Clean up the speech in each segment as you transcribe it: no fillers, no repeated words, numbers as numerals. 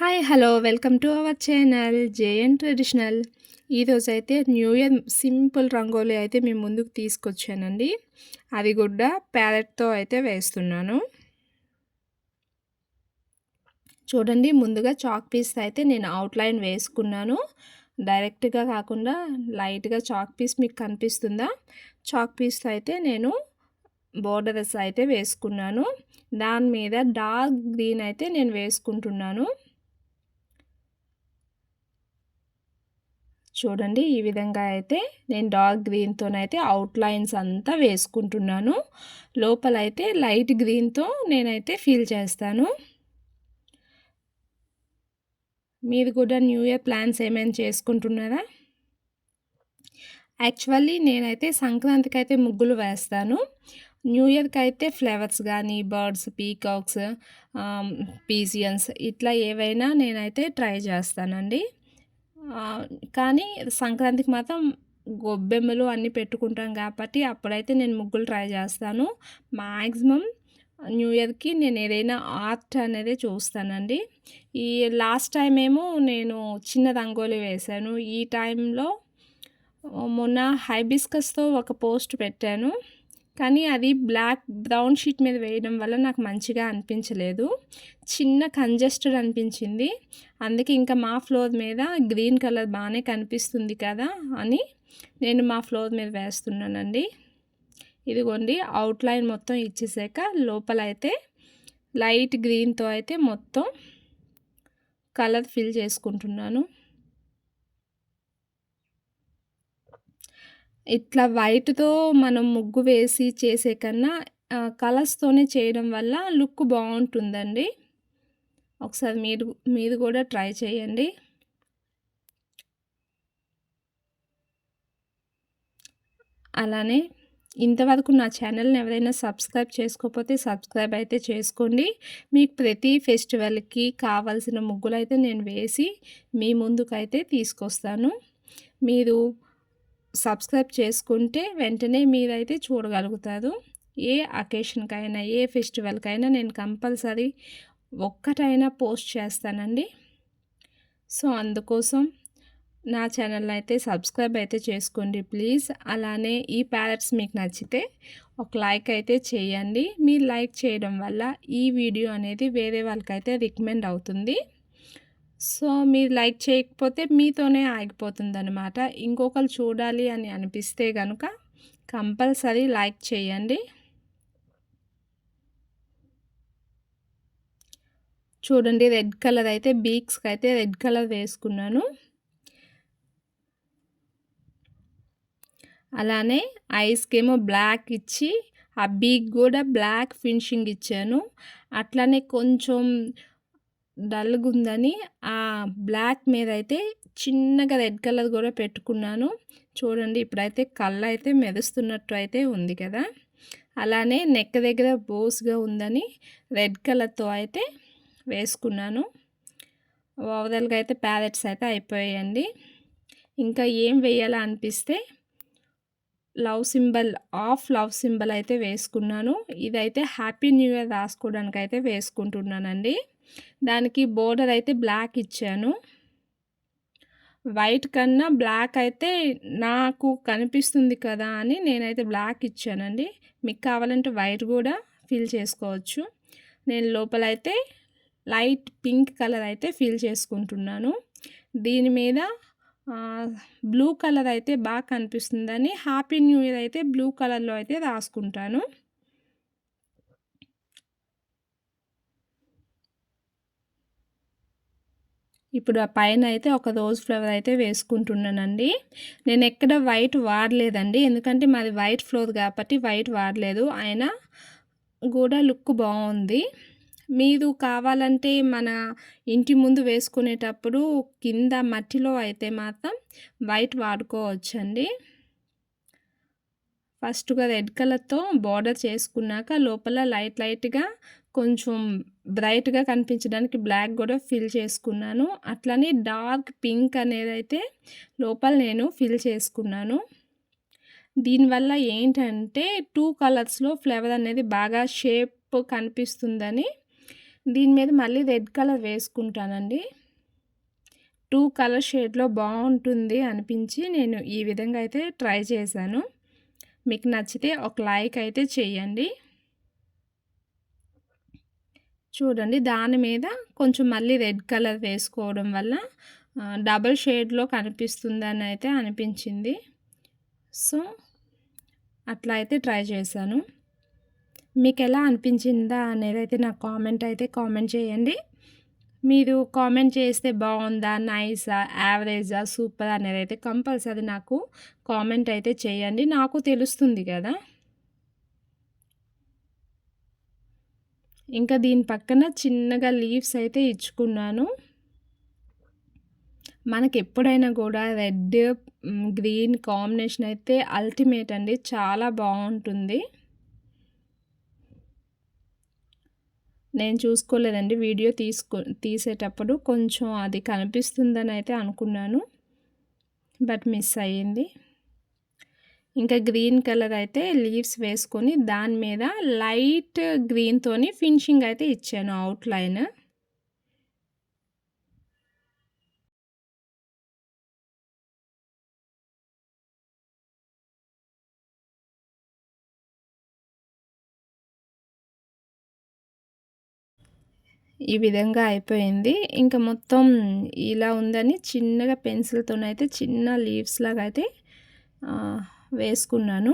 Hi hello welcome to our channel JN traditional. ఈరోజైతే new year simple rangoli అయితే మీ ముందుకు తీసుకొచ్చానండి. అది కూడా ప్యాలెట్తో అయితే వేస్తున్నాను. చూడండి, ముందుగా చాక్ పీస్ అయితే నేను అవుట్లైన్ వేసుకున్నాను. డైరెక్ట్గా కాకుండా లైట్గా చాక్ పీస్ మీకు కనిపిస్తుందా? చాక్ పీస్తో అయితే నేను బోర్డర్స్ అయితే వేసుకున్నాను. దాని మీద డార్క్ గ్రీన్ అయితే నేను వేసుకుంటున్నాను. చూడండి, ఈ విధంగా అయితే నేను డార్క్ గ్రీన్తోనైతే అవుట్లైన్స్ అంతా వేసుకుంటున్నాను. లోపలైతే లైట్ గ్రీన్తో నేనైతే ఫిల్ చేస్తాను. మీరు కూడా న్యూ ఇయర్ ప్లాన్స్ ఏమైనా చేసుకుంటున్నారా? యాక్చువల్లీ నేనైతే సంక్రాంతికి అయితే ముగ్గులు వేస్తాను. న్యూ ఇయర్కి అయితే ఫ్లవర్స్ కానీ బర్డ్స్, పీకాక్స్, పీజియన్స్ ఇట్లా ఏవైనా నేనైతే ట్రై చేస్తానండి. కానీ సంక్రాంతికి మాత్రం గొబ్బెమ్మలు అన్నీ పెట్టుకుంటాం కాబట్టి అప్పుడైతే నేను ముగ్గులు ట్రై చేస్తాను. మ్యాక్సిమం న్యూ ఇయర్కి నేను ఏదైనా ఆర్ట్ అనేది చూస్తానండి. ఈ లాస్ట్ టైం ఏమో నేను చిన్న రంగోలి వేశాను. ఈ టైంలో మొన్న హైబిస్కస్తో ఒక పోస్ట్ పెట్టాను, కానీ అది బ్రౌన్ షీట్ మీద వేయడం వల్ల నాకు మంచిగా అనిపించలేదు. చిన్న కంజెస్టెడ్ అనిపించింది. అందుకే ఇంకా మా ఫ్లోర్ మీద గ్రీన్ కలర్ బాగానే కనిపిస్తుంది కదా అని నేను మా ఫ్లోర్ మీద వేస్తున్నానండి. ఇదిగోండి, అవుట్లైన్ మొత్తం ఇచ్చేసాక లోపలైతే లైట్ గ్రీన్తో అయితే మొత్తం కలర్ ఫిల్ చేసుకుంటున్నాను. ఇట్లా వైట్‌తో మనం ముగ్గు వేసి చేసే కన్నా కలర్స్‌తోనే చేయడం వల్ల లుక్ బాగుంటుందండి. ఒకసారి మీరు కూడా ట్రై చేయండి. అలానే ఇంతవరకు నా ఛానల్ని ఎవరైనా సబ్స్క్రైబ్ చేసుకోకపోతే సబ్స్క్రైబ్ అయితే చేసుకోండి. మీకు ప్రతి ఫెస్టివల్కి కావాల్సిన ముగ్గులైతే నేను వేసి మీ ముందుకైతే తీసుకొస్తాను. మీరు సబ్స్క్రైబ్ చేసుకుంటే వెంటనే మీరైతే చూడగలుగుతారు. ఏ అకేషన్కైనా ఏ ఫెస్టివల్కైనా నేను కంపల్సరీ ఒక్కటైనా పోస్ట్ చేస్తానండి. సో అందుకోసం నా ఛానల్ని అయితే సబ్స్క్రైబ్ అయితే చేసుకోండి ప్లీజ్. అలానే ఈ ప్యాలెట్స్ మీకు నచ్చితే ఒక లైక్ అయితే చేయండి. మీరు లైక్ చేయడం వల్ల ఈ వీడియో అనేది వేరే వాళ్ళకైతే రికమెండ్ అవుతుంది. సో మీరు లైక్ చేయకపోతే మీతోనే ఆగిపోతుందన్నమాట. ఇంకొకరు చూడాలి అని అనిపిస్తే కనుక కంపల్సరీ లైక్ చేయండి. చూడండి, రెడ్ కలర్ అయితే బీక్స్కి అయితే రెడ్ కలర్ వేసుకున్నాను. అలానే ఐస్కేమో బ్లాక్ ఇచ్చి ఆ బీక్ కూడా బ్లాక్ ఫినిషింగ్ ఇచ్చాను. అట్లానే కొంచెం డల్గా ఉందని ఆ బ్లాక్ మీద అయితే చిన్నగా రెడ్ కలర్ కూడా పెట్టుకున్నాను. చూడండి, ఇప్పుడైతే కళ్ళు అయితే మెరుస్తున్నట్టు అయితే ఉంది కదా. అలానే నెక్ దగ్గర బోస్గా ఉందని రెడ్ కలర్తో అయితే వేసుకున్నాను. ఓవరాల్గా అయితే ప్యాలెట్స్ అయితే అయిపోయాయండి. ఇంకా ఏం వేయాలా అనిపిస్తే లవ్ సింబల్ అయితే వేసుకున్నాను. ఇదైతే హ్యాపీ న్యూ ఇయర్ రాసుకోవడానికి అయితే వేసుకుంటున్నానండి. దానికి బోర్డర్ అయితే బ్లాక్ ఇచ్చాను. వైట్ కన్నా బ్లాక్ అయితే నాకు కనిపిస్తుంది కదా అని నేనైతే బ్లాక్ ఇచ్చానండి. మీకు కావాలంటే వైట్ కూడా ఫిల్ చేసుకోవచ్చు. నేను లోపలైతే లైట్ పింక్ కలర్ అయితే ఫిల్ చేసుకుంటున్నాను. దీని మీద బ్లూ కలర్ అయితే బాగా కనిపిస్తుందని హ్యాపీ న్యూ ఇయర్ అయితే బ్లూ కలర్లో అయితే రాసుకుంటాను. ఇప్పుడు ఆ పైన అయితే ఒక రోజ్ ఫ్లవర్ అయితే వేసుకుంటున్నానండి. నేను ఎక్కడ వైట్ వాడలేదండి, ఎందుకంటే మాది వైట్ ఫ్లోర్ కాబట్టి వైట్ వాడలేదు. అయినా కూడా లుక్ బాగుంది. మీరు కావాలంటే మన ఇంటి ముందు వేసుకునేటప్పుడు కింద మట్టిలో అయితే మాత్రం వైట్ వాడుకోవచ్చండి. ఫస్ట్గా రెడ్ కలర్తో బార్డర్ చేసుకున్నాక లోపల లైట్గా కొంచెం బ్రైట్గా కనిపించడానికి బ్లాక్ కూడా ఫిల్ చేసుకున్నాను. అట్లనే డార్క్ పింక్ అనేది అయితే లోపల నేను ఫిల్ చేసుకున్నాను. దీనివల్ల ఏంటంటే 2 కలర్స్లో ఫ్లేవర్ అనేది బాగా షేప్ కనిపిస్తుందని దీని మీద మళ్ళీ రెడ్ కలర్ వేసుకుంటానండి. 2 కలర్ షేడ్‌లో బావుంటుంది అనిపించి నేను ఈ విధంగా అయితే ట్రై చేశాను. మీకు నచ్చితే ఒక లైక్ అయితే చేయండి. చూడండి దాని మీద కొంచెం మళ్ళీ రెడ్ కలర్ వేసుకోవడం వల్ల డబుల్ షేడ్‌లో కనిపిస్తుందని అయితే అనిపించింది. సో, అట్లా అయితే ట్రై చేశాను. మీకెలా అనిపించిందా అనేదైతే నాకు కామెంట్ చేయండి. మీరు కామెంట్ చేస్తే బావుందా, నైసా, యావరేజా, సూపరా అనేదైతే కంపల్సరీ నాకు కామెంట్ అయితే చేయండి. నాకు తెలుస్తుంది కదా! ఇంకా దీని పక్కన చిన్నగా లీవ్స్ అయితే ఇచ్చుకున్నాను. మనకెప్పుడైనా గూడా రెడ్, గ్రీన్ కాంబినేషన్ అయితే అల్టిమేట్ అండి. చాలా బావుంటుంది. నేను చూసుకోలేదండి వీడియో తీసేటప్పుడు కొంచెం అది కనిపిస్తుందని అయితే అనుకున్నాను. బట్ మిస్ అయ్యింది. ఇంకా గ్రీన్ కలర్ అయితే లీవ్స్ వేసుకొని దాని మీద లైట్ గ్రీన్‌తోని ఫినిషింగ్ అయితే ఇచ్చాను అవుట్‌లైన్. ఈ విధంగా అయిపోయింది. ఇంక మొత్తం ఇలా ఉందని చిన్నగా పెన్సిల్‌తోనైతే చిన్న లీవ్స్ లాగా అయితే వేసుకున్నాను.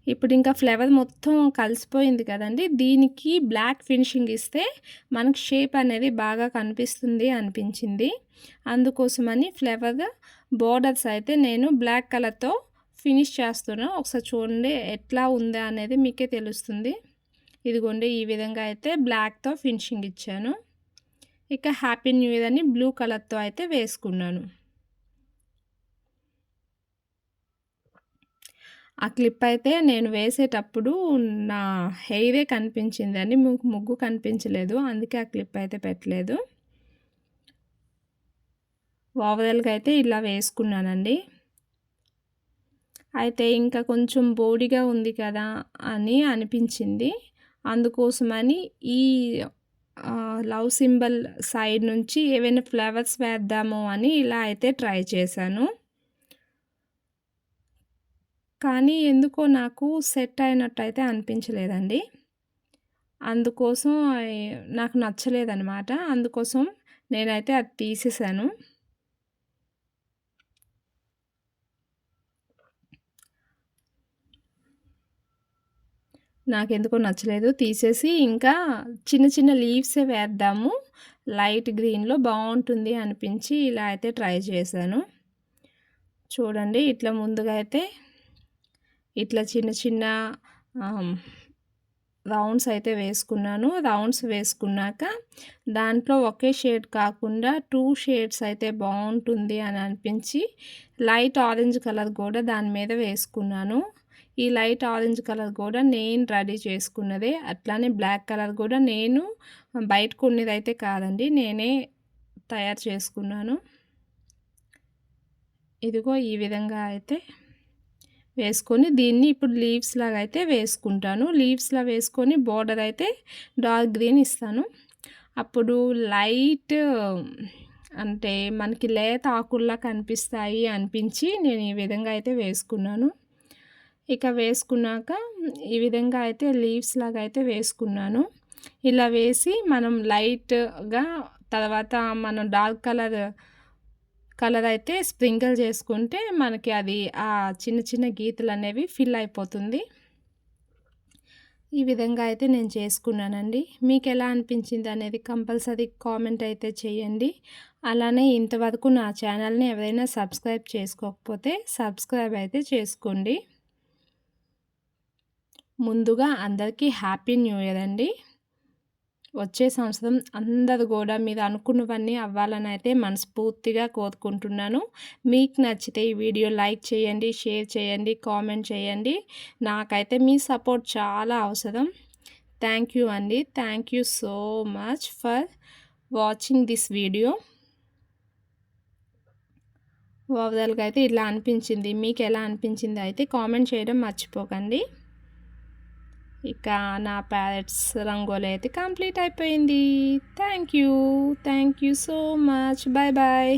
ఇప్పుడు ఇంకా ఫ్లవర్ మొత్తం కలిసిపోయింది కదండీ! దీనికి బ్లాక్ ఫినిషింగ్ ఇస్తే మనకు షేప్ అనేది బాగా కనిపిస్తుంది అనిపించింది. అందుకోసమని ఫ్లవర్ బోర్డర్స్ అయితే నేను బ్లాక్ కలర్‌తో ఫినిష్ చేస్తున్నా. ఒకసారి చూడండి ఎట్లా ఉందా అనేది మీకే తెలుస్తుంది. ఇదిగోండి ఈ విధంగా అయితే బ్లాక్‌తో ఫినిషింగ్ ఇచ్చాను. ఇక హ్యాపీ న్యూ ఇయర్ అని బ్లూ కలర్‌తో అయితే వేసుకున్నాను. ఆ క్లిప్ అయితే నేను వేసేటప్పుడు నా హెయిరే కనిపించిందండి. ముగ్గు కనిపించలేదు. అందుకే ఆ క్లిప్ అయితే పెట్టలేదు. ఓవరాల్‌గా అయితే ఇలా వేసుకున్నానండి. అయితే ఇంకా కొంచెం బోడిగా ఉంది కదా అని అనిపించింది. అందుకోసమని ఈ లవ్ సింబల్ సైడ్ నుంచి ఏవైనా ఫ్లవర్స్ వేద్దాము అని ఇలా అయితే ట్రై చేశాను. కానీ ఎందుకో నాకు సెట్ అయినట్టయితే అనిపించలేదండి. అందుకోసం నాకు నచ్చలేదనమాట. అందుకోసం నేనైతే అది తీసేసాను. నాకెందుకో నచ్చలేదు. తీసేసి ఇంకా చిన్న చిన్న లీవ్సే వేద్దాము. లైట్ గ్రీన్‌లో బావుంటుంది అనిపించి ఇలా అయితే ట్రై చేశాను. చూడండి ఇట్లా ముందుగా అయితే ఇట్లా చిన్న చిన్న ఆహ్, రౌండ్స్ అయితే వేసుకున్నాను. రౌండ్స్ వేసుకున్నాక దాంట్లో ఒకే షేడ్ కాకుండా 2 షేడ్స్ అయితే బావుంటుంది అని అనిపించి లైట్ ఆరెంజ్ కలర్ కూడా దాని మీద వేసుకున్నాను. ఈ లైట్ ఆరెంజ్ కలర్ కూడా నేను రెడీ చేసుకున్నదే. అట్లానే బ్లాక్ కలర్ కూడా నేను బయట కొన్నదైతే కాదండి. నేనే తయారు చేసుకున్నాను. ఇదిగో ఈ విధంగా అయితే వేసుకొని దీన్ని ఇప్పుడు లీవ్స్ లాగా అయితే వేసుకుంటాను. లీవ్స్‌లా వేసుకొని బోర్డర్ అయితే డార్క్ గ్రీన్ ఇస్తాను. అప్పుడు లైట్ అంటే మనకి లేత ఆకుల్లా కనిపిస్తాయి అనిపించి నేను ఈ విధంగా అయితే వేసుకున్నాను. ఇక వేసుకున్నాక ఈ విధంగా అయితే లీవ్స్ లాగా అయితే వేసుకున్నాను. ఇలా వేసి మనం లైట్‌గా తర్వాత మనం డార్క్ కలర్ అయితే స్ప్రింకిల్ చేసుకుంటే మనకి అది ఆ చిన్న చిన్న గీతలనేవి ఫిల్ అయిపోతుంది. ఈ విధంగా అయితే నేను చేసుకున్నానండి. మీకెలా అనిపించింది అనేది కంపల్సరీ కామెంట్ అయితే చేయండి. అలానే ఇంతవరకు నా ఛానల్‌ని ఎవరైనా సబ్స్క్రైబ్ చేసుకోకపోతే సబ్స్క్రైబ్ అయితే చేసుకోండి. ముందుగా అందరికీ హ్యాపీ న్యూ ఇయర్ అండి. వచ్చే సంవత్సరం అందరూ కూడా మీరు అనుకున్నవన్నీ అవ్వాలని అయితే మనస్ఫూర్తిగా కోరుకుంటున్నాను. మీకు నచ్చితే ఈ వీడియో లైక్ చేయండి, షేర్ చేయండి, కామెంట్ చేయండి. నాకైతే మీ సపోర్ట్ చాలా అవసరం. థ్యాంక్ యూ అండి. Thank you so much for watching this video. ఓవరాల్‌గా అయితే ఇట్లా అనిపించింది. మీకు ఎలా అనిపించింది అయితే కామెంట్ చేయడం మర్చిపోకండి. ఇక నా ప్యారెట్స్ రంగోలి అయితే కంప్లీట్ అయిపోయింది. Thank you so much. Bye bye.